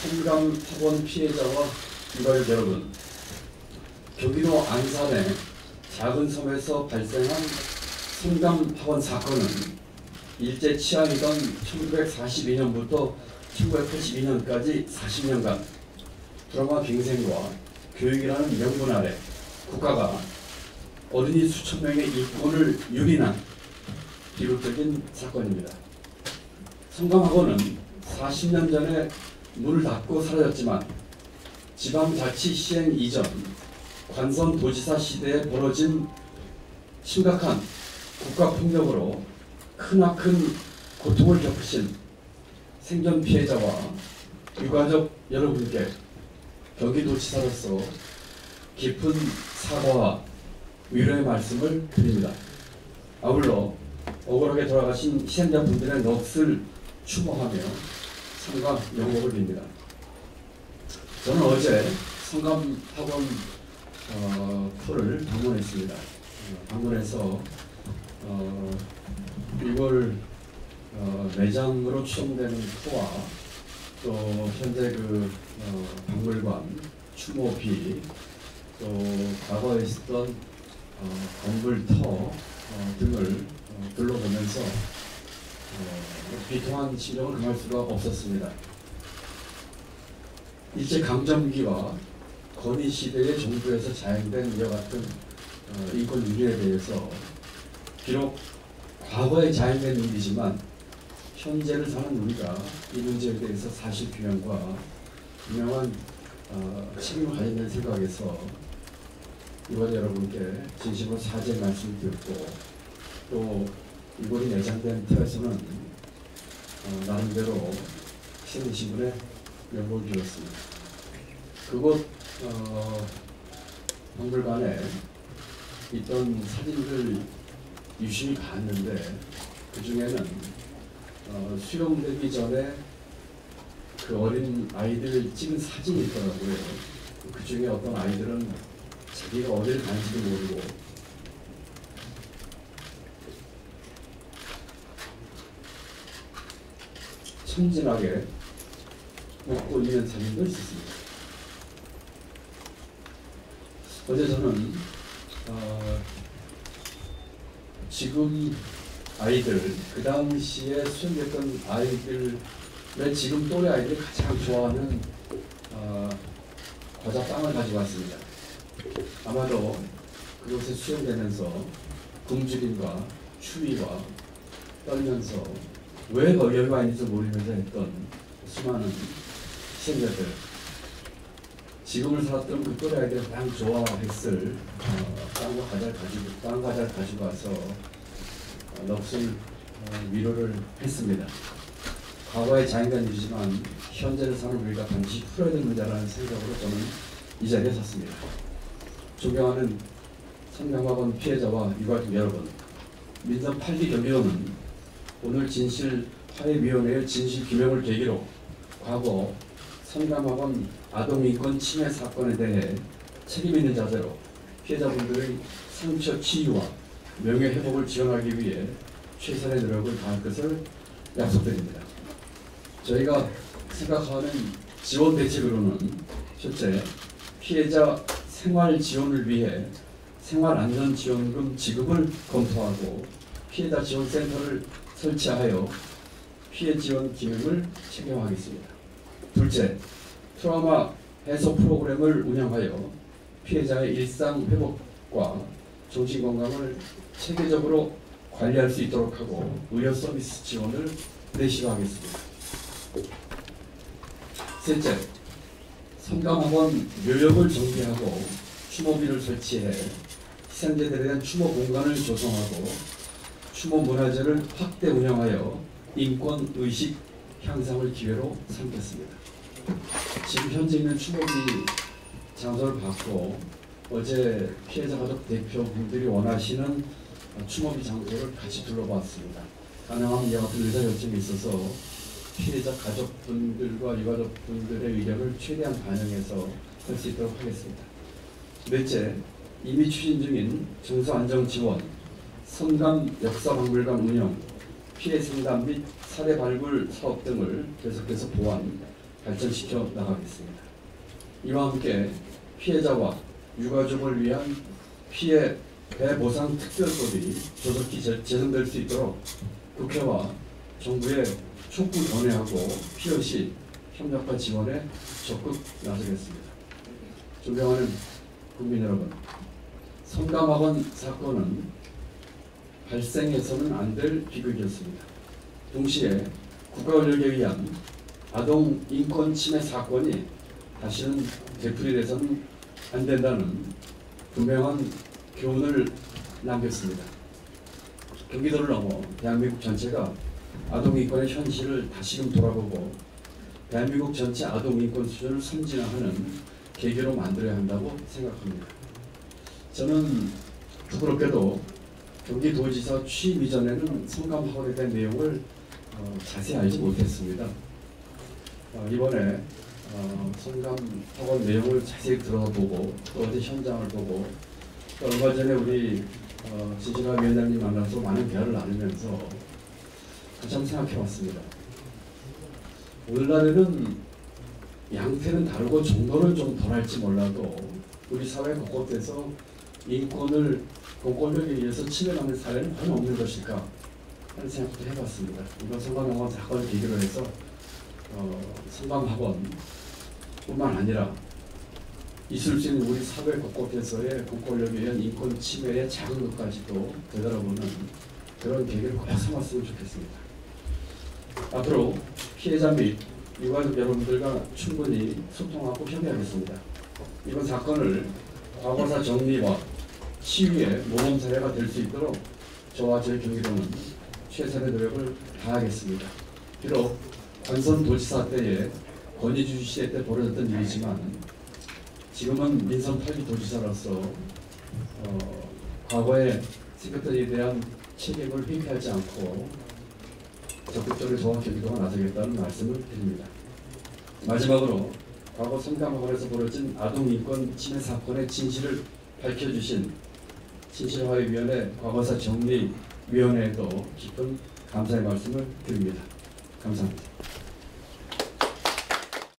성감학원 피해자와 유가족 여러분, 경기도 안산의 작은 섬에서 발생한 성감학원 사건은 일제 치안이던 1942년부터 1982년까지 40년간 불황과 갱생과 교육이라는 명분 아래 국가가 어린이 수천 명의 인권을 유린한 비극적인 사건입니다. 성감학원은 40년 전에 문을 닫고 사라졌지만 지방자치 시행 이전 관선도지사 시대에 벌어진 심각한 국가폭력으로 크나큰 고통을 겪으신 생존 피해자와 유가족 여러분께 경기도지사로서 깊은 사과와 위로의 말씀을 드립니다. 아울러 억울하게 돌아가신 희생자분들의 넋을 추모하며 성감 영목을 빕니다. 저는 어제 성감학원 풀을 방문했습니다. 방문해서 이걸 매장으로 추정되는 풀와 또 현재 박물관 추모비 또 과거에 있었던 건물터 등을 둘러보면서 비통한 심정을 금할 수가 없었습니다. 일제강점기와 건의시대의 정부에서 자행된 이와 같은 인권 유린에 대해서 비록 과거에 자행된 일이지만 현재를 사는 우리가 이 문제에 대해서 사실규명과 분명한 책임을 가진다는 생각에서 이번 여러분께 진심으로 사죄의 말씀을 드렸고 또 이곳이 내장된 터에서는 나름대로 희생신분의 명복을 빌었습니다. 그곳 박물관에 있던 사진들 유심히 봤는데 그 중에는 수용되기 전에 그 어린 아이들 찍은 사진이 있더라고요. 그 중에 어떤 아이들은 자기가 어딜 간지도 모르고 천진하게 웃고 있는 사진도 있었습니다. 어제 저는 지금 아이들, 그 당시에 수용됐던 아이들의 지금 또래 아이들이 가장 좋아하는 과자 빵을 가지고 왔습니다. 아마도 그곳에 수용되면서 굶주림과 추위와 떨면서 왜 여기가 있는지 모르면서 했던 수많은 희생자들, 지금을 살았던 그 또래 아이들이 가장 좋아했을 빵과 과자를 가지고 와서 넋을 위로를 했습니다. 과거에 자행된 일이지만 현재를 사는 우리가 반드시 풀어야 될 문제라는 생각으로 저는 이 자리에 섰습니다. 존경하는 성감학원 피해자와 유가족 여러분, 민선 8기 경비원은 오늘 진실화해위원회의 진실규명을 계기로 과거 성감학원 아동인권 침해 사건에 대해 책임있는 자세로 피해자분들의 상처 치유와 명예회복을 지원하기 위해 최선의 노력을 다할 것을 약속드립니다. 저희가 생각하는 지원 대책으로는 첫째, 피해자 생활 지원을 위해 생활안전지원금 지급을 검토하고 피해자 지원센터를 설치하여 피해 지원 기능을 체계화하겠습니다. 둘째, 트라우마 해소 프로그램을 운영하여 피해자의 일상 회복과 정신 건강을 체계적으로 관리할 수 있도록 하고 의료 서비스 지원을 내시하겠습니다. 셋째, 성감학원 묘역을 정비하고 추모비를 설치해 희생자들에 대한 추모 공간을 조성하고 추모 문화재를 확대 운영하여 인권 의식 향상을 기회로 삼겠습니다. 지금 현재 있는 추모비 장소를 봤고 어제 피해자 가족 대표분들이 원하시는 추모비 장소를 같이 둘러봤습니다. 가능하면 이와 같은 의사 결정이 있어서 피해자 가족분들과 유가족분들의 의견을 최대한 반영해서 할 수 있도록 하겠습니다. 넷째, 이미 추진 중인 정서안정지원, 성감 역사박물관 운영, 피해 상담 및 사례 발굴 사업 등을 계속해서 보완할 발전시켜 나가겠습니다. 이와 함께 피해자와 유가족을 위한 피해 배보상 특별법이 조속히 제정될 수 있도록 국회와 정부에 촉구 견해하고 필요시 협력과 지원에 적극 나서겠습니다. 존경하는 국민 여러분, 성감학원 사건은 발생해서는 안 될 비극이었습니다. 동시에 국가 권력에 의한 아동 인권 침해 사건이 다시는 되풀이 돼서는 안 된다는 분명한 교훈을 남겼습니다. 경기도를 넘어 대한민국 전체가 아동 인권의 현실을 다시금 돌아보고 대한민국 전체 아동 인권 수준을 선진화하는 계기로 만들어야 한다고 생각합니다. 저는 부끄럽게도 경기도지사 취임 이전에는 성감학원에 대한 내용을 자세히 알지 못했습니다. 이번에 성감학원 내용을 자세히 들어보고 또 어제 현장을 보고 또 얼마 전에 우리 진실화 위원장님 만나서 많은 대화를 나누면서 다시 한번 생각해봤습니다. 오늘날에는 양태는 다르고 정도는 좀 덜할지 몰라도 우리 사회 곳곳에서 인권을 공권력에 의해서 침해받는 사례는 과연 없는 것일까 하는 생각도 해봤습니다. 이번 성감학원 사건을 계기로 해서 성감학원 뿐만 아니라 있을 수 있는 우리 사회 곳곳에서의 공권력에 의한 인권 침해의 작은 것까지도 되돌아보는 그런 계기를 꼭 삼았으면 좋겠습니다. 앞으로 피해자 및 유가족 여러분들과 충분히 소통하고 협의하겠습니다. 이번 사건을 과거사 정리와 치유의 모범 사례가 될 수 있도록 저와 저희 경기도는 최선의 노력을 다하겠습니다. 비록 관선도지사 때에 권위주의 시대 때 벌어졌던 일이지만 지금은 민선 8기 도지사로서 과거의 생겼던 일에 대한 책임을 회피하지 않고 적극적으로 저와 경기도가 나서겠다는 말씀을 드립니다. 마지막으로 과거 성감학원에서 벌어진 아동인권 침해 사건의 진실을 밝혀주신 진실화해위원회 과거사 정리위원회에도 깊은 감사의 말씀을 드립니다. 감사합니다.